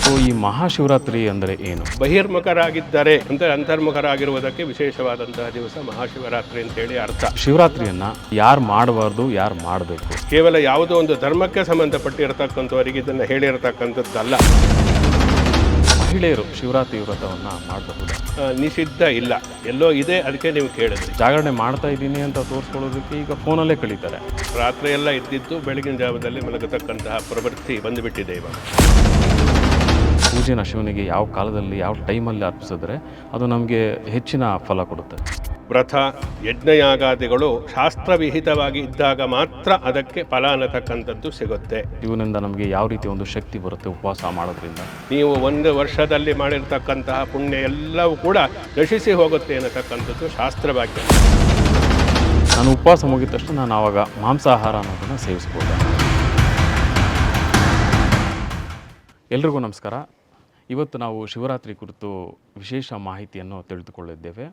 So ಈ ಮಹಾಶಿವರಾತ್ರಿ ಅಂದರೆ ಏನು? ಬಹಿರ್ಮುಖರಾಗಿದ್ದರೆ ಅಂದರೆ ಅಂತರ್ಮುಖರಾಗಿರುವುದಕ್ಕೆ ವಿಶೇಷವಾದಂತಹ ದಿವಸ ಮಹಾಶಿವರಾತ್ರಿ ಅಂತೇಳಿ ಅರ್ಥ. ಶಿವರಾತ್ರಿಯನ್ನ ಯಾರು ಮಾಡಬಾರ್ದು, ಯಾರು ಮಾಡಬೇಕು? ಕೇವಲ ಯಾವುದೋ ಒಂದು ಧರ್ಮಕ್ಕೆ ಸಂಬಂಧಪಟ್ಟಿರತಕ್ಕಂಥವರಿಗೆ ಇದನ್ನು ಹೇಳಿರತಕ್ಕಂಥದ್ದಲ್ಲ. ಮಹಿಳೆಯರು ಶಿವರಾತ್ರಿ ವ್ರತವನ್ನು ಮಾಡಬಹುದು? ನಿಷಿದ್ಧ ಇಲ್ಲ, ಎಲ್ಲೋ ಇದೆ, ಅದಕ್ಕೆ ನೀವು ಕೇಳಿದ್ರಿ. ಜಾಗರಣೆ ಮಾಡ್ತಾ ಇದ್ದೀನಿ ಅಂತ ತೋರಿಸ್ಕೊಳ್ಳೋದಕ್ಕೆ ಈಗ ಫೋನಲ್ಲೇ ಕಳೀತಾರೆ. ರಾತ್ರಿ ಎಲ್ಲ ಇದ್ದಿದ್ದು ಬೆಳಗಿನ ಜಾವದಲ್ಲಿ ಮಲಗತಕ್ಕಂತಹ ಪ್ರವೃತ್ತಿ ಬಂದುಬಿಟ್ಟಿದೆ ಇವಾಗ. ಪೂಜೆನ ಶಿವನಿಗೆ ಯಾವ ಕಾಲದಲ್ಲಿ ಯಾವ ಟೈಮಲ್ಲಿ ಅರ್ಪಿಸಿದ್ರೆ ಅದು ನಮಗೆ ಹೆಚ್ಚಿನ ಫಲ ಕೊಡುತ್ತೆ. ವ್ರತ ಯಜ್ಞಯಾಗಾದಿಗಳು ಶಾಸ್ತ್ರವಿಹಿತವಾಗಿ ಇದ್ದಾಗ ಮಾತ್ರ ಅದಕ್ಕೆ ಫಲ ಅನ್ನತಕ್ಕಂಥದ್ದು ಸಿಗುತ್ತೆ. ಇವನಿಂದ ನಮಗೆ ಯಾವ ರೀತಿ ಒಂದು ಶಕ್ತಿ ಬರುತ್ತೆ ಉಪವಾಸ ಮಾಡೋದ್ರಿಂದ? ನೀವು ಒಂದು ವರ್ಷದಲ್ಲಿ ಮಾಡಿರ್ತಕ್ಕಂತಹ ಪುಣ್ಯ ಎಲ್ಲವೂ ಕೂಡ ನಶಿಸಿ ಹೋಗುತ್ತೆ ಅನ್ನತಕ್ಕಂಥದ್ದು ಶಾಸ್ತ್ರವಾಕ್ಯ. ನಾನು ಉಪವಾಸ ಮುಗಿದ ತಕ್ಷಣ ನಾನು ಆವಾಗ ಮಾಂಸಾಹಾರ ಅನ್ನೋದನ್ನು ಸೇವಿಸ್ಬೋದು. ಎಲ್ರಿಗೂ ನಮಸ್ಕಾರ. ಇವತ್ತು ನಾವು ಶಿವರಾತ್ರಿ ಕುರಿತು ವಿಶೇಷ ಮಾಹಿತಿಯನ್ನು ತಿಳಿದುಕೊಳ್ಳಿದ್ದೇವೆ.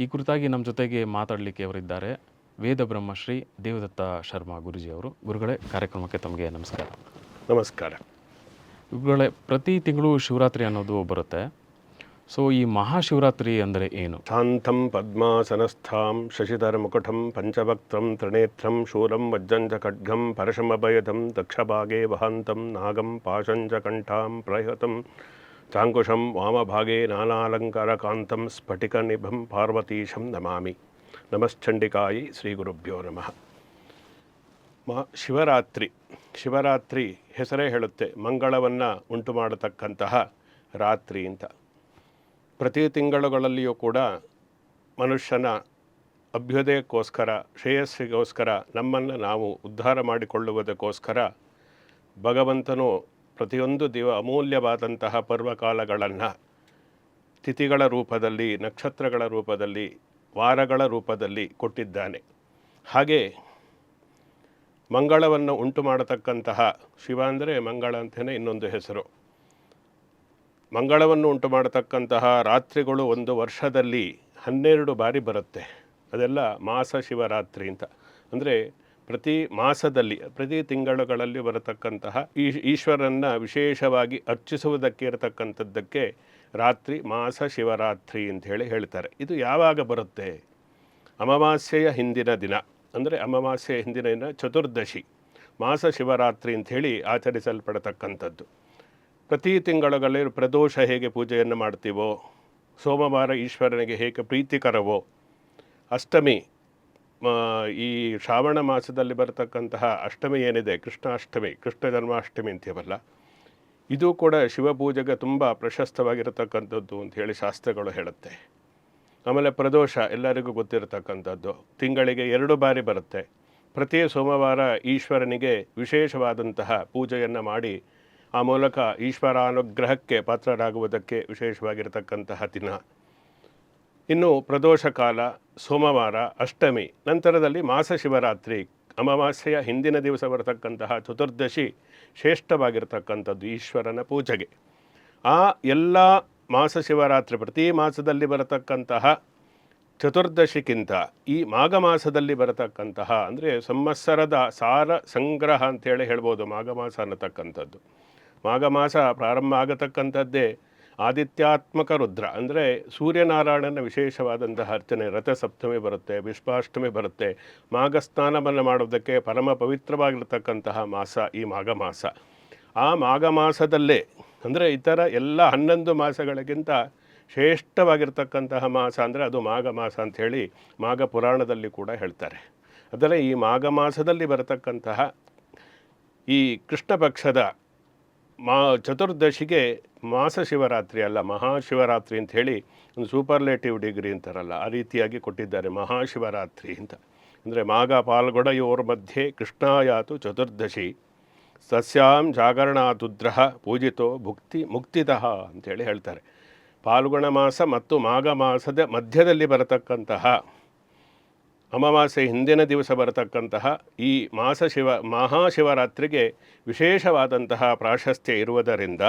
ಈ ಕುರಿತಾಗಿ ನಮ್ಮ ಜೊತೆಗೆ ಮಾತಾಡಲಿಕ್ಕೆ ಅವರಿದ್ದಾರೆ ವೇದ ಬ್ರಹ್ಮಶ್ರೀ ದೇವದತ್ತ ಶರ್ಮಾ ಗುರುಜಿಯವರು. ಗುರುಗಳೇ, ಕಾರ್ಯಕ್ರಮಕ್ಕೆ ತಮಗೆ ನಮಸ್ಕಾರ. ನಮಸ್ಕಾರ. ಗುರುಗಳೇ, ಪ್ರತಿ ತಿಂಗಳು ಶಿವರಾತ್ರಿ ಅನ್ನೋದು ಬರುತ್ತೆ. ಸೊ ಈ ಮಹಾಶಿವರಾತ್ರಿ ಅಂದರೆ ಏನು? ಶಾಂತಂ ಪದ್ಮಾಸನಸ್ಥಾಂ ಶಶಿಧರ ಮುಕುಟಂ ಪಂಚಭಕ್ತ್ರಂ ತ್ರಿನೇತ್ರಂ ಶೂಲಂ ವಜ್ರಂಚ ಖಡ್ಗಂ ಪರಶಮಭಯದಂ ದಕ್ಷಭಾಗೆ ವಹಾಂತಂ ನಾಗಂ ಪಾಶಂಚ ಕಂಠಾಂ ಪ್ರಯತಂ ಚಾಂಕುಶಂ ವಾಮಭಾಗೆ ನಾನಾಲಂಕಾರಕಾಂತಂ ಸ್ಫಟಿಕನಿಭಂ ಪಾರ್ವತೀಶಂ ನಮಾಮಿ. ನಮಶ್ಚಂಡಿಕಾಯಿ ಶ್ರೀ ಗುರುಭ್ಯೋ ನಮಃ. ಶಿವರಾತ್ರಿ ಹೆಸರೇ ಹೇಳುತ್ತೆ, ಮಂಗಳವನ್ನು ಉಂಟು ಮಾಡತಕ್ಕಂತಹ ರಾತ್ರಿ ಅಂತ. ಪ್ರತಿ ತಿಂಗಳುಗಳಲ್ಲಿಯೂ ಕೂಡ ಮನುಷ್ಯನ ಅಭ್ಯುದಯಕ್ಕೋಸ್ಕರ, ಶ್ರೇಯಸ್ಸಿಗೋಸ್ಕರ, ನಮ್ಮನ್ನು ನಾವು ಉದ್ಧಾರ ಮಾಡಿಕೊಳ್ಳುವುದಕ್ಕೋಸ್ಕರ ಭಗವಂತನು ಪ್ರತಿಯೊಂದು ಅಮೂಲ್ಯವಾದಂತಹ ಪರ್ವಕಾಲಗಳನ್ನು ತಿಥಿಗಳ ರೂಪದಲ್ಲಿ, ನಕ್ಷತ್ರಗಳ ರೂಪದಲ್ಲಿ, ವಾರಗಳ ರೂಪದಲ್ಲಿ ಕೊಟ್ಟಿದ್ದಾನೆ. ಹಾಗೆ ಮಂಗಳವನ್ನು ಉಂಟು ಮಾಡತಕ್ಕಂತಹ ಶಿವ ಅಂದರೆ ಮಂಗಳ ಅಂತಲೇ ಇನ್ನೊಂದು ಹೆಸರು. ಮಂಗಳವನ್ನು ಉಂಟು ಮಾಡತಕ್ಕಂತಹ ರಾತ್ರಿಗಳು ಒಂದು ವರ್ಷದಲ್ಲಿ 12 ಬಾರಿ ಬರುತ್ತೆ. ಅದೆಲ್ಲ ಮಾಸ ಶಿವರಾತ್ರಿ ಅಂತ. ಅಂದರೆ ಪ್ರತಿ ಮಾಸದಲ್ಲಿ, ಪ್ರತಿ ತಿಂಗಳುಗಳಲ್ಲಿ ಬರತಕ್ಕಂತಹ ಈಶ್ವರನ್ನು ವಿಶೇಷವಾಗಿ ಅರ್ಚಿಸುವುದಕ್ಕೆ ಇರತಕ್ಕಂಥದ್ದಕ್ಕೆ ರಾತ್ರಿ ಮಾಸ ಶಿವರಾತ್ರಿ ಅಂಥೇಳಿ ಹೇಳ್ತಾರೆ. ಇದು ಯಾವಾಗ ಬರುತ್ತೆ? ಅಮಾವಾಸ್ಯೆಯ ಹಿಂದಿನ ದಿನ, ಅಂದರೆ ಅಮಾವಾಸ್ಯೆಯ ಹಿಂದಿನ ದಿನ ಚತುರ್ದಶಿ ಮಾಸ ಶಿವರಾತ್ರಿ ಅಂಥೇಳಿ ಆಚರಿಸಲ್ಪಡತಕ್ಕಂಥದ್ದು. ಪ್ರತಿ ತಿಂಗಳುಗಳಲ್ಲಿ ಪ್ರದೋಷ ಹೇಗೆ ಪೂಜೆಯನ್ನು ಮಾಡ್ತೀವೋ, ಸೋಮವಾರ ಈಶ್ವರನಿಗೆ ಹೇಗೆ ಪ್ರೀತಿಕರವೋ, ಅಷ್ಟಮಿ ಈ ಶ್ರಾವಣ ಮಾಸದಲ್ಲಿ ಬರತಕ್ಕಂತಹ ಅಷ್ಟಮಿ ಏನಿದೆ, ಕೃಷ್ಣಾಷ್ಟಮಿ, ಕೃಷ್ಣ ಜನ್ಮಾಷ್ಟಮಿ ಅಂತೀವಲ್ಲ, ಇದು ಕೂಡ ಶಿವಪೂಜೆಗೆ ತುಂಬ ಪ್ರಶಸ್ತವಾಗಿರತಕ್ಕಂಥದ್ದು ಅಂಥೇಳಿ ಶಾಸ್ತ್ರಗಳು ಹೇಳುತ್ತೆ. ಆಮೇಲೆ ಪ್ರದೋಷ ಎಲ್ಲರಿಗೂ ಗೊತ್ತಿರತಕ್ಕಂಥದ್ದು, ತಿಂಗಳಿಗೆ 2 ಬಾರಿ ಬರುತ್ತೆ. ಪ್ರತಿ ಸೋಮವಾರ ಈಶ್ವರನಿಗೆ ವಿಶೇಷವಾದಂತಹ ಪೂಜೆಯನ್ನು ಮಾಡಿ ಆ ಮೂಲಕ ಈಶ್ವರಾನುಗ್ರಹಕ್ಕೆ ಪಾತ್ರರಾಗುವುದಕ್ಕೆ ವಿಶೇಷವಾಗಿರತಕ್ಕಂತಹ ದಿನ. ಇನ್ನು ಪ್ರದೋಷ ಕಾಲ, ಸೋಮವಾರ, ಅಷ್ಟಮಿ, ನಂತರದಲ್ಲಿ ಮಾಸ ಶಿವರಾತ್ರಿ, ಅಮಾವಾಸ್ಯೆಯ ಹಿಂದಿನ ದಿವಸ ಬರತಕ್ಕಂತಹ ಚತುರ್ದಶಿ ಶ್ರೇಷ್ಠವಾಗಿರತಕ್ಕಂಥದ್ದು ಈಶ್ವರನ ಪೂಜೆಗೆ. ಆ ಎಲ್ಲ ಮಾಸ ಶಿವರಾತ್ರಿ ಪ್ರತಿ ಮಾಸದಲ್ಲಿ ಬರತಕ್ಕಂತಹ ಚತುರ್ದಶಿಗಿಂತ ಈ ಮಾಘ ಮಾಸದಲ್ಲಿ ಬರತಕ್ಕಂತಹ, ಅಂದರೆ ಸಂವತ್ಸರದ ಸಾರ ಸಂಗ್ರಹ ಅಂತೇಳಿ ಹೇಳ್ಬೋದು ಮಾಘ ಮಾಸ ಅನ್ನತಕ್ಕಂಥದ್ದು. ಮಾಘ ಮಾಸ ಪ್ರಾರಂಭ ಆಗತಕ್ಕಂಥದ್ದೇ ಆದಿತ್ಯಾತ್ಮಕ ರುದ್ರ, ಅಂದರೆ ಸೂರ್ಯನಾರಾಯಣನ ವಿಶೇಷವಾದಂತಹ ಅರ್ಚನೆ. ರಥಸಪ್ತಮಿ ಬರುತ್ತೆ, ವಿಶ್ವಾಷ್ಟಮಿ ಬರುತ್ತೆ. ಮಾಘ ಸ್ನಾನವನ್ನು ಮಾಡೋದಕ್ಕೆ ಪರಮ ಪವಿತ್ರವಾಗಿರ್ತಕ್ಕಂತಹ ಮಾಸ ಈ ಮಾಘ ಮಾಸ. ಆ ಮಾಘ ಮಾಸದಲ್ಲೇ, ಅಂದರೆ ಇತರ ಎಲ್ಲ 11 ಮಾಸಗಳಿಗಿಂತ ಶ್ರೇಷ್ಠವಾಗಿರ್ತಕ್ಕಂತಹ ಮಾಸ ಅಂದರೆ ಅದು ಮಾಘ ಮಾಸ ಅಂಥೇಳಿ ಮಾಘ ಪುರಾಣದಲ್ಲಿ ಕೂಡ ಹೇಳ್ತಾರೆ. ಅದರ ಈ ಮಾಘ ಮಾಸದಲ್ಲಿ ಬರತಕ್ಕಂತಹ ಈ ಕೃಷ್ಣ ಪಕ್ಷದ ಚತುರ್ದಶಿಗೆ ಮಾಸ ಶಿವರಾತ್ರಿ ಅಲ್ಲ, ಮಹಾಶಿವರಾತ್ರಿ ಅಂಥೇಳಿ ಒಂದು ಸೂಪರ್ಲೇಟಿವ್ ಡಿಗ್ರಿ ಅಂತಾರಲ್ಲ, ಆ ರೀತಿಯಾಗಿ ಕೊಟ್ಟಿದ್ದಾರೆ ಮಹಾಶಿವರಾತ್ರಿ ಅಂತ. ಅಂದರೆ ಮಾಘ ಪಾಲ್ಗೊಡೆಯೋರ್ ಮಧ್ಯೆ ಕೃಷ್ಣಾಯಾತು ಚತುರ್ದಶಿ ಸಸ್ಯಾಂ ಜಾಗರಣಾತುದ್ರಃ ಪೂಜಿತೋ ಮುಕ್ತಿತಃ ಅಂಥೇಳಿ ಹೇಳ್ತಾರೆ. ಪಾಲ್ಗುಣ ಮಾಸ ಮತ್ತು ಮಾಘ ಮಾಸದ ಮಧ್ಯದಲ್ಲಿ ಬರತಕ್ಕಂತಹ, ಅಮಾವಾಸ್ಯೆ ಹಿಂದಿನ ದಿವಸ ಬರತಕ್ಕಂತಹ ಈ ಮಹಾಶಿವರಾತ್ರಿಗೆ ವಿಶೇಷವಾದಂತಹ ಪ್ರಾಶಸ್ತ್ಯ ಇರುವುದರಿಂದ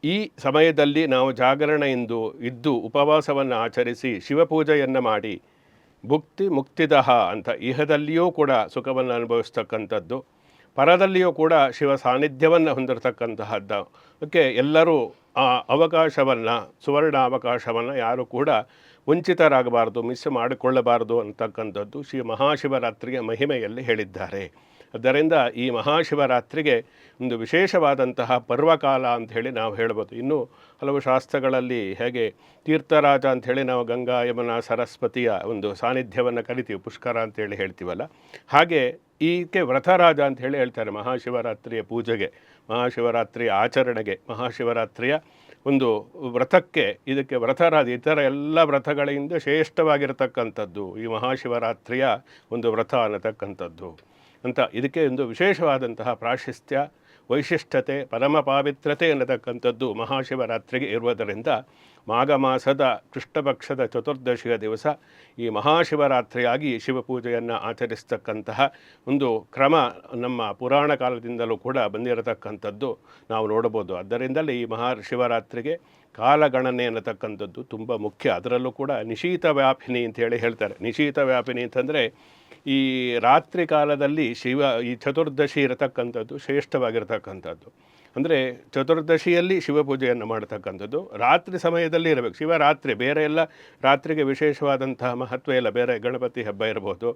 ಈ ಸಮಯದಲ್ಲಿ ನಾವು ಜಾಗರಣೆಯಿಂದ ಇದ್ದು ಉಪವಾಸವನ್ನು ಆಚರಿಸಿ ಶಿವಪೂಜೆಯನ್ನು ಮಾಡಿ ಮುಕ್ತಿದಹ ಅಂತ ಇಹದಲ್ಲಿಯೂ ಕೂಡ ಸುಖವನ್ನು ಅನುಭವಿಸ್ತಕ್ಕಂಥದ್ದು, ಪರದಲ್ಲಿಯೂ ಕೂಡ ಶಿವ ಸಾನ್ನಿಧ್ಯವನ್ನು ಹೊಂದಿರತಕ್ಕಂತಹದ್ದು. ಅದಕ್ಕೆ ಎಲ್ಲರೂ ಆ ಅವಕಾಶವನ್ನು, ಸುವರ್ಣ ಅವಕಾಶವನ್ನು ಯಾರು ಕೂಡ ವಂಚಿತರಾಗಬಾರ್ದು, ಮಿಸ್ ಮಾಡಿಕೊಳ್ಳಬಾರದು ಅಂತಕ್ಕಂಥದ್ದು ಶ್ರೀ ಮಹಾಶಿವರಾತ್ರಿಯ ಮಹಿಮೆಯಲ್ಲಿ ಹೇಳಿದ್ದಾರೆ. ಆದ್ದರಿಂದ ಈ ಮಹಾಶಿವರಾತ್ರಿಗೆ ಒಂದು ವಿಶೇಷವಾದಂತಹ ಪರ್ವಕಾಲ ಅಂಥೇಳಿ ನಾವು ಹೇಳ್ಬೋದು. ಇನ್ನೂ ಹಲವು ಶಾಸ್ತ್ರಗಳಲ್ಲಿ ಹೇಗೆ ತೀರ್ಥರಾಜ ಅಂಥೇಳಿ ನಾವು ಗಂಗಾ ಯಮುನಾ ಸರಸ್ವತಿಯ ಒಂದು ಸಾನ್ನಿಧ್ಯವನ್ನು ಕರಿತೀವಿ, ಪುಷ್ಕರ ಅಂತೇಳಿ ಹೇಳ್ತೀವಲ್ಲ, ಹಾಗೆ ಈಕೆ ವ್ರತರಾಜ ಅಂಥೇಳಿ ಹೇಳ್ತಾರೆ ಮಹಾಶಿವರಾತ್ರಿಯ ಪೂಜೆಗೆ, ಮಹಾಶಿವರಾತ್ರಿಯ ಆಚರಣೆಗೆ, ಮಹಾಶಿವರಾತ್ರಿಯ ಒಂದು ವ್ರತಕ್ಕೆ. ಇದಕ್ಕೆ ವ್ರತರಾಜ ಇತರ ಎಲ್ಲ ವ್ರತಗಳಿಂದ ಶ್ರೇಷ್ಠವಾಗಿರತಕ್ಕಂಥದ್ದು ಈ ಮಹಾಶಿವರಾತ್ರಿಯ ಒಂದು ವ್ರತ ಅನ್ನತಕ್ಕಂಥದ್ದು ಅಂತ. ಇದಕ್ಕೆ ಒಂದು ವಿಶೇಷವಾದಂತಹ ಪ್ರಾಶಸ್ತ್ಯ, ವೈಶಿಷ್ಟ್ಯತೆ, ಪರಮ ಪಾವಿತ್ರತೆ ಅನ್ನತಕ್ಕಂಥದ್ದು ಮಹಾಶಿವರಾತ್ರಿಗೆ ಇರುವುದರಿಂದ ಮಾಘ ಮಾಸದ ಕೃಷ್ಣಪಕ್ಷದ ಚತುರ್ದಶಿಯ ದಿವಸ ಈ ಮಹಾಶಿವರಾತ್ರಿಯಾಗಿ ಶಿವಪೂಜೆಯನ್ನು ಆಚರಿಸ್ತಕ್ಕಂತಹ ಒಂದು ಕ್ರಮ ನಮ್ಮ ಪುರಾಣ ಕಾಲದಿಂದಲೂ ಕೂಡ ಬಂದಿರತಕ್ಕಂಥದ್ದು ನಾವು ನೋಡಬಹುದು. ಅದರಿಂದಲೇ ಈ ಮಹಾಶಿವರಾತ್ರಿಗೆ ಕಾಲಗಣನೆ ಅನ್ನತಕ್ಕಂಥದ್ದು ತುಂಬ ಮುಖ್ಯ. ಅದರಲ್ಲೂ ಕೂಡ ನಿಶೀತ ವ್ಯಾಪಿನಿ ಅಂತೇಳಿ ಹೇಳ್ತಾರೆ. ನಿಶೀತ ವ್ಯಾಪಿನಿ ಅಂತಂದರೆ ಈ ರಾತ್ರಿ ಕಾಲದಲ್ಲಿ ಈ ಚತುರ್ದಶಿ ಇರತಕ್ಕಂಥದ್ದು ಶ್ರೇಷ್ಠವಾಗಿರತಕ್ಕಂಥದ್ದು. ಅಂದರೆ ಚತುರ್ದಶಿಯಲ್ಲಿ ಶಿವಪೂಜೆಯನ್ನು ಮಾಡತಕ್ಕಂಥದ್ದು ರಾತ್ರಿ ಸಮಯದಲ್ಲಿ ಇರಬೇಕು. ಶಿವರಾತ್ರಿ ಬೇರೆ ಎಲ್ಲ ರಾತ್ರಿಗೆ ವಿಶೇಷವಾದಂತಹ ಮಹತ್ವ ಇಲ್ಲ. ಬೇರೆ ಗಣಪತಿ ಹಬ್ಬ ಇರ್ಬೋದು,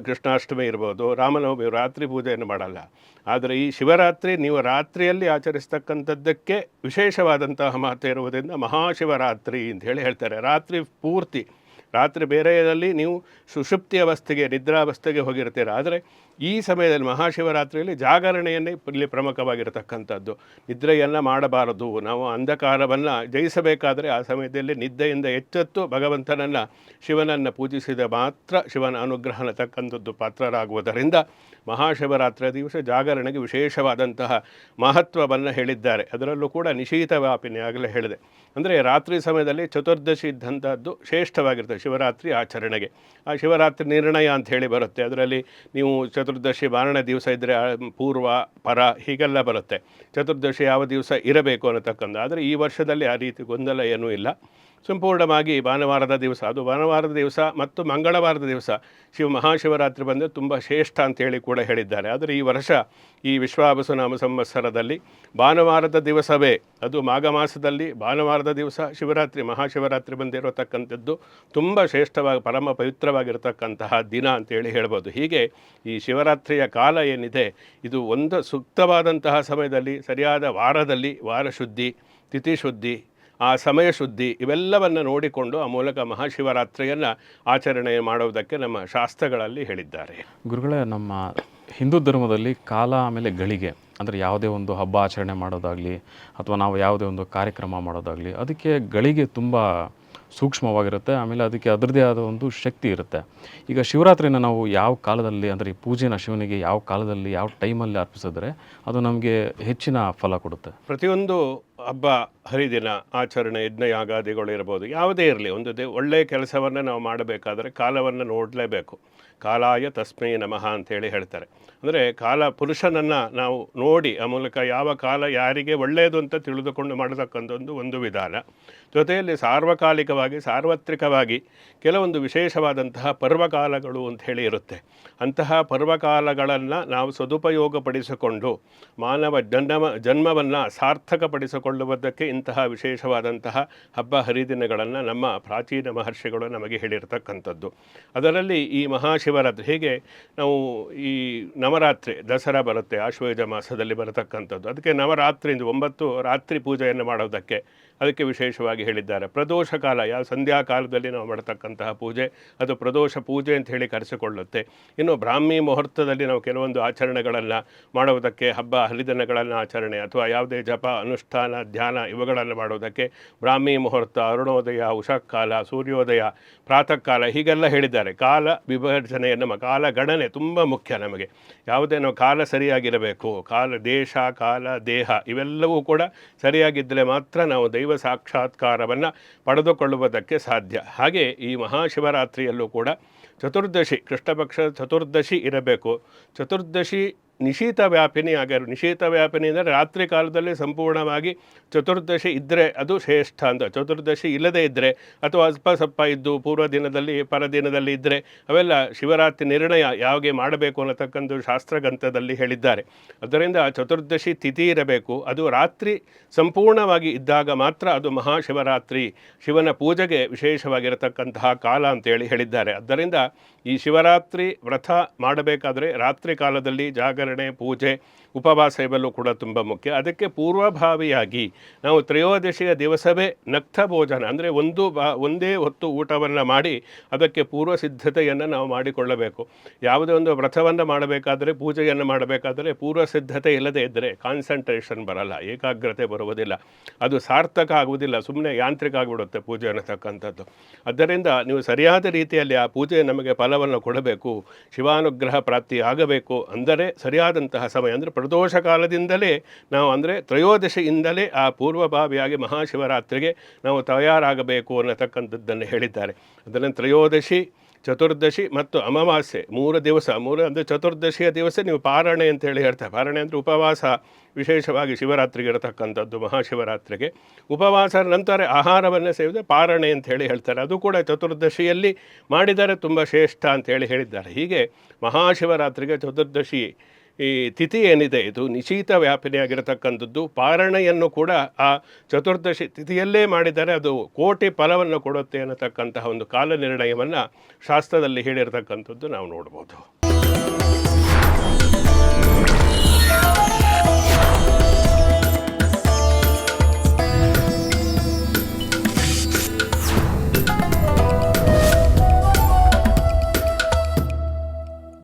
ಕೃಷ್ಣಾಷ್ಟಮಿ ಇರ್ಬೋದು, ರಾಮನವಮಿ ರಾತ್ರಿ ಪೂಜೆಯನ್ನು ಮಾಡಲ್ಲ. ಆದರೆ ಈ ಶಿವರಾತ್ರಿ ನೀವು ರಾತ್ರಿಯಲ್ಲಿ ಆಚರಿಸ್ತಕ್ಕಂಥದ್ದಕ್ಕೆ ವಿಶೇಷವಾದಂತಹ ಮಹತ್ವ ಇರುವುದರಿಂದ ಮಹಾಶಿವರಾತ್ರಿ ಅಂತ ಹೇಳ್ತಾರೆ. ರಾತ್ರಿ ಪೂರ್ತಿ, ರಾತ್ರಿ ಬೇರೆಯಲ್ಲಿ ನೀವು ಸುಷುಪ್ತಿ ಅವಸ್ಥೆಗೆ, ನಿದ್ರಾವಸ್ಥೆಗೆ ಹೋಗಿರ್ತೀರ. ಆದರೆ ಈ ಸಮಯದಲ್ಲಿ ಮಹಾಶಿವರಾತ್ರಿಯಲ್ಲಿ ಜಾಗರಣೆಯನ್ನೇ ಇಲ್ಲಿ ಪ್ರಮುಖವಾಗಿರತಕ್ಕಂಥದ್ದು. ನಿದ್ರೆಯನ್ನು ಮಾಡಬಾರದು. ನಾವು ಅಂಧಕಾರವನ್ನು ಜಯಿಸಬೇಕಾದರೆ ಆ ಸಮಯದಲ್ಲಿ ನಿದ್ದೆಯಿಂದ ಎಚ್ಚೆತ್ತು ಭಗವಂತನನ್ನು, ಶಿವನನ್ನು ಪೂಜಿಸಿದ ಮಾತ್ರ ಶಿವನ ಅನುಗ್ರಹ ಅನ್ನತಕ್ಕಂಥದ್ದು ಪಾತ್ರರಾಗುವುದರಿಂದ ಮಹಾಶಿವರಾತ್ರಿಯ ದಿವಸ ಜಾಗರಣೆಗೆ ವಿಶೇಷವಾದಂತಹ ಮಹತ್ವವನ್ನು ಹೇಳಿದ್ದಾರೆ. ಅದರಲ್ಲೂ ಕೂಡ ನಿಶೀತ ವ್ಯಾಪಿನಿ ಆಗಲೇ ಹೇಳಿದೆ. ಅಂದರೆ ರಾತ್ರಿ ಸಮಯದಲ್ಲಿ ಚತುರ್ದಶಿ ಇದ್ದಂಥದ್ದು ಶ್ರೇಷ್ಠವಾಗಿರ್ತದೆ ಶಿವರಾತ್ರಿ ಆಚರಣೆಗೆ. ಆ ಶಿವರಾತ್ರಿ ನಿರ್ಣಯ ಅಂತ ಹೇಳಿ ಬರುತ್ತೆ. ಅದರಲ್ಲಿ ನೀವು ಚತುರ್ದಶಿ ಮಾರನೇ ದಿವಸ ಇದ್ದರೆ ಪೂರ್ವ, ಪರ ಹೀಗೆಲ್ಲ ಬರುತ್ತೆ. ಚತುರ್ದಶಿ ಯಾವ ದಿವಸ ಇರಬೇಕು ಅನ್ನತಕ್ಕಂಥ. ಆದರೆ ಈ ವರ್ಷದಲ್ಲಿ ಆ ರೀತಿ ಗೊಂದಲ ಏನೂ ಇಲ್ಲ. ಸಂಪೂರ್ಣವಾಗಿ ಭಾನುವಾರದ ದಿವಸ, ಅದು ಭಾನುವಾರದ ದಿವಸ ಮತ್ತು ಮಂಗಳವಾರದ ದಿವಸ ಮಹಾಶಿವರಾತ್ರಿ ಬಂದರೆ ತುಂಬ ಶ್ರೇಷ್ಠ ಅಂತೇಳಿ ಕೂಡ ಹೇಳಿದ್ದಾರೆ. ಆದರೆ ಈ ವರ್ಷ ಈ ವಿಶ್ವಾವಸುನಾಮ ಸಂವತ್ಸರದಲ್ಲಿ ಭಾನುವಾರದ ದಿವಸವೇ, ಅದು ಮಾಘ ಮಾಸದಲ್ಲಿ ಭಾನುವಾರದ ದಿವಸ ಶಿವರಾತ್ರಿ, ಮಹಾಶಿವರಾತ್ರಿ ಬಂದಿರತಕ್ಕಂಥದ್ದು ತುಂಬ ಶ್ರೇಷ್ಠವಾಗಿ ಪರಮ ಪವಿತ್ರವಾಗಿರತಕ್ಕಂತಹ ದಿನ ಅಂತೇಳಿ ಹೇಳ್ಬೋದು. ಹೀಗೆ ಈ ಶಿವರಾತ್ರಿಯ ಕಾಲ ಏನಿದೆ, ಇದು ಒಂದು ಸೂಕ್ತವಾದಂತಹ ಸಮಯದಲ್ಲಿ, ಸರಿಯಾದ ವಾರದಲ್ಲಿ, ವಾರಶುದ್ಧಿ, ತಿಥಿಶುದ್ಧಿ, ಆ ಸಮಯ ಶುದ್ಧಿ ಇವೆಲ್ಲವನ್ನು ನೋಡಿಕೊಂಡು ಆ ಮೂಲಕ ಮಹಾಶಿವರಾತ್ರಿಯನ್ನು ಆಚರಣೆ ಮಾಡುವುದಕ್ಕೆ ನಮ್ಮ ಶಾಸ್ತ್ರಗಳಲ್ಲಿ ಹೇಳಿದ್ದಾರೆ. ಗುರುಗಳೇ, ನಮ್ಮ ಹಿಂದೂ ಧರ್ಮದಲ್ಲಿ ಕಾಲ ಆಮೇಲೆ ಗಳಿಗೆ, ಅಂದರೆ ಯಾವುದೇ ಒಂದು ಹಬ್ಬ ಆಚರಣೆ ಮಾಡೋದಾಗಲಿ ಅಥವಾ ನಾವು ಯಾವುದೇ ಒಂದು ಕಾರ್ಯಕ್ರಮ ಮಾಡೋದಾಗಲಿ, ಅದಕ್ಕೆ ಗಳಿಗೆ ತುಂಬ ಸೂಕ್ಷ್ಮವಾಗಿರುತ್ತೆ. ಆಮೇಲೆ ಅದಕ್ಕೆ ಅದರದ್ದೇ ಆದ ಒಂದು ಶಕ್ತಿ ಇರುತ್ತೆ. ಈಗ ಶಿವರಾತ್ರಿನ ನಾವು ಯಾವ ಕಾಲದಲ್ಲಿ, ಅಂದರೆ ಈ ಪೂಜೆನ ಶಿವನಿಗೆ ಯಾವ ಕಾಲದಲ್ಲಿ, ಯಾವ ಟೈಮಲ್ಲಿ ಅರ್ಪಿಸಿದ್ರೆ ಅದು ನಮಗೆ ಹೆಚ್ಚಿನ ಫಲ ಕೊಡುತ್ತೆ? ಪ್ರತಿಯೊಂದು ಹಬ್ಬ ಹರಿದಿನ ಆಚರಣೆ, ಯಜ್ಞಯಾಗಾದಿಗಳು ಇರ್ಬೋದು, ಯಾವುದೇ ಇರಲಿ, ಒಂದು ಒಳ್ಳೆಯ ಕೆಲಸವನ್ನು ನಾವು ಮಾಡಬೇಕಾದರೆ ಕಾಲವನ್ನು ನೋಡಲೇಬೇಕು. ಕಾಲಾಯ ತಸ್ಮೈ ನಮಃ ಅಂತೇಳಿ ಹೇಳ್ತಾರೆ. ಅಂದರೆ ಕಾಲ, ಪುರುಷನನ್ನು ನಾವು ನೋಡಿ ಆ ಮೂಲಕ ಯಾವ ಕಾಲ ಯಾರಿಗೆ ಒಳ್ಳೆಯದು ಅಂತ ತಿಳಿದುಕೊಂಡು ಮಾಡತಕ್ಕಂಥ ಒಂದು ವಿಧಾನ. ಜೊತೆಯಲ್ಲಿ ಸಾರ್ವಕಾಲಿಕವಾಗಿ, ಸಾರ್ವತ್ರಿಕವಾಗಿ ಕೆಲವೊಂದು ವಿಶೇಷವಾದಂತಹ ಪರ್ವಕಾಲಗಳು ಅಂಥೇಳಿ ಇರುತ್ತೆ. ಅಂತಹ ಪರ್ವಕಾಲಗಳನ್ನು ನಾವು ಸದುಪಯೋಗಪಡಿಸಿಕೊಂಡು ಮಾನವ ಜನ್ಮವನ್ನು ಸಾರ್ಥಕಪಡಿಸಿಕೊಳ್ಳುವುದಕ್ಕೆ ಇಂತಹ ವಿಶೇಷವಾದಂತಹ ಹಬ್ಬ ಹರಿದಿನಗಳನ್ನು ನಮ್ಮ ಪ್ರಾಚೀನ ಮಹರ್ಷಿಗಳು ನಮಗೆ ಹೇಳಿರ್ತಕ್ಕಂಥದ್ದು. ಅದರಲ್ಲಿ ಈ ಮಹಾಶಿವರಾತ್ರಿ, ಹೀಗೆ ನಾವು ಈ ನವರಾತ್ರಿ, ದಸರಾ ಬರುತ್ತೆ, ಆಶ್ವಯುಜ ಮಾಸದಲ್ಲಿ ಬರತಕ್ಕಂಥದ್ದು. ಅದಕ್ಕೆ ನವರಾತ್ರಿ 9 ರಾತ್ರಿ ಪೂಜೆಯನ್ನು ಮಾಡೋದಕ್ಕೆ ಅದಕ್ಕೆ ವಿಶೇಷವಾಗಿ ಹೇಳಿದ್ದಾರೆ. ಪ್ರದೋಷ ಕಾಲ, ಯಾವ ಸಂಧ್ಯಾಕಾಲದಲ್ಲಿ ನಾವು ಮಾಡತಕ್ಕಂತಹ ಪೂಜೆ, ಅದು ಪ್ರದೋಷ ಪೂಜೆ ಅಂತ ಹೇಳಿ ಕರೆಸಿಕೊಳ್ಳುತ್ತೆ. ಇನ್ನು ಬ್ರಾಹ್ಮಿ ಮುಹೂರ್ತದಲ್ಲಿ ನಾವು ಕೆಲವೊಂದು ಆಚರಣೆಗಳನ್ನು ಮಾಡುವುದಕ್ಕೆ, ಹಬ್ಬ ಹರಿದಿನಗಳನ್ನು ಆಚರಣೆ ಅಥವಾ ಯಾವುದೇ ಜಪ, ಅನುಷ್ಠಾನ, ಧ್ಯಾನ ಇವುಗಳನ್ನು ಮಾಡುವುದಕ್ಕೆ ಬ್ರಾಹ್ಮಿ ಮುಹೂರ್ತ, ಅರುಣೋದಯ, ಉಷಃಕಾಲ, ಸೂರ್ಯೋದಯ, ಪ್ರಾತಃ ಕಾಲ ಹೀಗೆಲ್ಲ ಹೇಳಿದ್ದಾರೆ. ಕಾಲ ವಿಭಜನೆಯ ನಮ್ಮ ಕಾಲ ಗಣನೆ ತುಂಬ ಮುಖ್ಯ ನಮಗೆ. ಯಾವುದೇ ನಾವು ಕಾಲ ಸರಿಯಾಗಿರಬೇಕು. ಕಾಲ, ದೇಶ, ಕಾಲ, ದೇಹ ಇವೆಲ್ಲವೂ ಕೂಡ ಸರಿಯಾಗಿದ್ದರೆ ಮಾತ್ರ ನಾವು ದೈವ ಸಾಕ್ಷಾತ್ಕಾರವನ್ನು ಪಡೆದುಕೊಳ್ಳುವುದಕ್ಕೆ ಸಾಧ್ಯ. ಹಾಗೆ ಈ ಮಹಾಶಿವರಾತ್ರಿಯಲ್ಲೂ ಕೂಡ ಚತುರ್ದಶಿ, ಕೃಷ್ಣಪಕ್ಷ ಚತುರ್ದಶಿ ಇರಬೇಕು. ಚತುರ್ದಶಿ ನಿಶೀತ ವ್ಯಾಪಿನಿ ಆಗಿರೋ ನಿಶೀತ ವ್ಯಾಪಿನಿ ಅಂದರೆ ರಾತ್ರಿ ಕಾಲದಲ್ಲಿ ಸಂಪೂರ್ಣವಾಗಿ ಚತುರ್ದಶಿ ಇದ್ದರೆ ಅದು ಶ್ರೇಷ್ಠ ಅಂತ. ಚತುರ್ದಶಿ ಇಲ್ಲದೇ ಇದ್ದರೆ ಅಥವಾ ಅಲ್ಪ ಸ್ವಲ್ಪ ಇದ್ದು ಪೂರ್ವ ದಿನದಲ್ಲಿ ಪರದಿನದಲ್ಲಿ ಇದ್ದರೆ ಅವೆಲ್ಲ ಶಿವರಾತ್ರಿ ನಿರ್ಣಯ ಯಾವಾಗೆ ಮಾಡಬೇಕು ಅನ್ನತಕ್ಕಂಥ ಶಾಸ್ತ್ರಗ್ರಂಥದಲ್ಲಿ ಹೇಳಿದ್ದಾರೆ. ಅದರಿಂದ ಚತುರ್ದಶಿ ತಿಥಿ ಇರಬೇಕು, ಅದು ರಾತ್ರಿ ಸಂಪೂರ್ಣವಾಗಿ ಇದ್ದಾಗ ಮಾತ್ರ ಅದು ಮಹಾಶಿವರಾತ್ರಿ, ಶಿವನ ಪೂಜೆಗೆ ವಿಶೇಷವಾಗಿರತಕ್ಕಂತಹ ಕಾಲ ಅಂತೇಳಿ ಹೇಳಿದ್ದಾರೆ. ಆದ್ದರಿಂದ ಈ ಶಿವರಾತ್ರಿ ವ್ರತ ಮಾಡಬೇಕಾದ್ರೆ ರಾತ್ರಿ ಕಾಲದಲ್ಲಿ ಜಾಗರಣೆ, ಪೂಜೆ, ಉಪವಾಸ ಇವೆಲ್ಲೂ ಕೂಡ ತುಂಬ ಮುಖ್ಯ. ಅದಕ್ಕೆ ಪೂರ್ವಭಾವಿಯಾಗಿ ನಾವು ತ್ರಯೋದಶಿಯ ದಿವಸವೇ ನಕ್ತ ಭೋಜನ ಅಂದರೆ ಒಂದೇ ಹೊತ್ತು ಊಟವನ್ನು ಮಾಡಿ ಅದಕ್ಕೆ ಪೂರ್ವ ಸಿದ್ಧತೆಯನ್ನು ನಾವು ಮಾಡಿಕೊಳ್ಳಬೇಕು. ಯಾವುದೇ ಒಂದು ವ್ರತವನ್ನು ಮಾಡಬೇಕಾದರೆ, ಪೂಜೆಯನ್ನು ಮಾಡಬೇಕಾದರೆ ಪೂರ್ವ ಸಿದ್ಧತೆ ಇಲ್ಲದೇ ಇದ್ದರೆ ಕಾನ್ಸಂಟ್ರೇಷನ್ ಬರಲ್ಲ, ಏಕಾಗ್ರತೆ ಬರುವುದಿಲ್ಲ, ಅದು ಸಾರ್ಥಕ ಆಗುವುದಿಲ್ಲ, ಸುಮ್ಮನೆ ಯಾಂತ್ರಿಕ ಆಗಿಬಿಡುತ್ತೆ ಪೂಜೆ ಅನ್ನತಕ್ಕಂಥದ್ದು. ಆದ್ದರಿಂದ ನೀವು ಸರಿಯಾದ ರೀತಿಯಲ್ಲಿ ಆ ಪೂಜೆ ನಮಗೆ ಫಲವನ್ನು ಕೊಡಬೇಕು, ಶಿವಾನುಗ್ರಹ ಪ್ರಾಪ್ತಿ ಆಗಬೇಕು ಅಂದರೆ ಸರಿಯಾದಂತಹ ಸಮಯ ಅಂದರೆ ಪ್ರದೋಷ ಕಾಲದಿಂದಲೇ ನಾವು ಅಂದರೆ ತ್ರಯೋದಶಿಯಿಂದಲೇ ಆ ಪೂರ್ವಭಾವಿಯಾಗಿ ಮಹಾಶಿವರಾತ್ರಿಗೆ ನಾವು ತಯಾರಾಗಬೇಕು ಅನ್ನತಕ್ಕಂಥದ್ದನ್ನು ಹೇಳಿದ್ದಾರೆ. ಅದನ್ನು ತ್ರಯೋದಶಿ, ಚತುರ್ದಶಿ ಮತ್ತು ಅಮಾವಾಸ್ಯೆ 3 ದಿವಸ, ಅಂದರೆ ಚತುರ್ದಶಿಯ ದಿವಸ ನೀವು ಪಾರಣೆ ಅಂತೇಳಿ ಹೇಳ್ತಾರೆ. ಪಾರಣೆ ಅಂದರೆ ಉಪವಾಸ, ವಿಶೇಷವಾಗಿ ಶಿವರಾತ್ರಿಗೆ ಇರತಕ್ಕಂಥದ್ದು, ಮಹಾಶಿವರಾತ್ರಿಗೆ ಉಪವಾಸ ನಂತರ ಆಹಾರವನ್ನು ಸೇವಿಸಿದರೆ ಪಾರಣೆ ಅಂತ ಹೇಳಿ ಹೇಳ್ತಾರೆ. ಅದು ಕೂಡ ಚತುರ್ದಶಿಯಲ್ಲಿ ಮಾಡಿದರೆ ತುಂಬ ಶ್ರೇಷ್ಠ ಅಂತೇಳಿ ಹೇಳಿದ್ದಾರೆ. ಹೀಗೆ ಮಹಾಶಿವರಾತ್ರಿಗೆ ಚತುರ್ದಶಿ ಈ ತಿಥಿ ಏನಿದೆ ಇದು ನಿಶೀತ ವ್ಯಾಪಿನಿಯಾಗಿರತಕ್ಕಂಥದ್ದು. ಪಾರಣೆಯನ್ನು ಕೂಡ ಆ ಚತುರ್ದಶಿ ತಿಥಿಯಲ್ಲೇ ಮಾಡಿದರೆ ಅದು ಕೋಟಿ ಫಲವನ್ನು ಕೊಡುತ್ತೆ ಅನ್ನತಕ್ಕಂತಹ ಒಂದು ಕಾಲ ನಿರ್ಣಯವನ್ನು ಶಾಸ್ತ್ರದಲ್ಲಿ ಹೇಳಿರತಕ್ಕಂಥದ್ದು ನಾವು ನೋಡ್ಬೋದು.